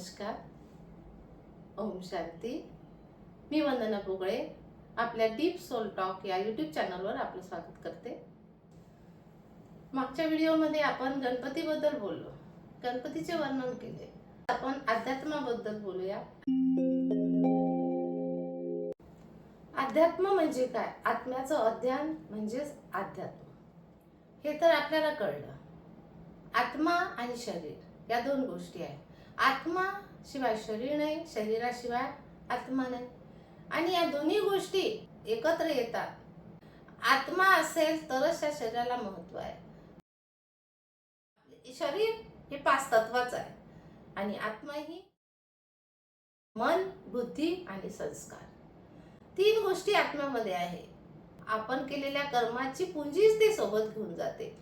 नमस्कार. ओम शांती. मी वंदना पुगळे आपल्या deep soul talk या यूट्यूब चॅनलवर आपलं स्वागत करते. मागच्या व्हिडिओमध्ये आपण गणपतीबद्दल बोललो, गणपतीचे वर्णन केले. आपण अध्यात्माबद्दल बोलूया. अध्यात्म म्हणजे काय? आत्म्याचं अध्ययन म्हणजेच अध्यात्म. हे तर आपल्याला कळलं. आत्मा आणि शरीर या दोन गोष्टी आहेत. आत्मा शिवाय शरीर नाही, शरीराशिवाय आत्मा नाही, आणि या दोन्ही गोष्टी एकत्र येतात. आत्मा असेल तरच त्या शरीराला महत्व आहे. शरीर हे 5 तत्वाचं आहे आणि आत्मा ही मन, बुद्धी आणि संस्कार. 3 गोष्टी आत्म्यामध्ये आहे. आपण केलेल्या कर्माची पुंजीच ते सोबत घेऊन जाते.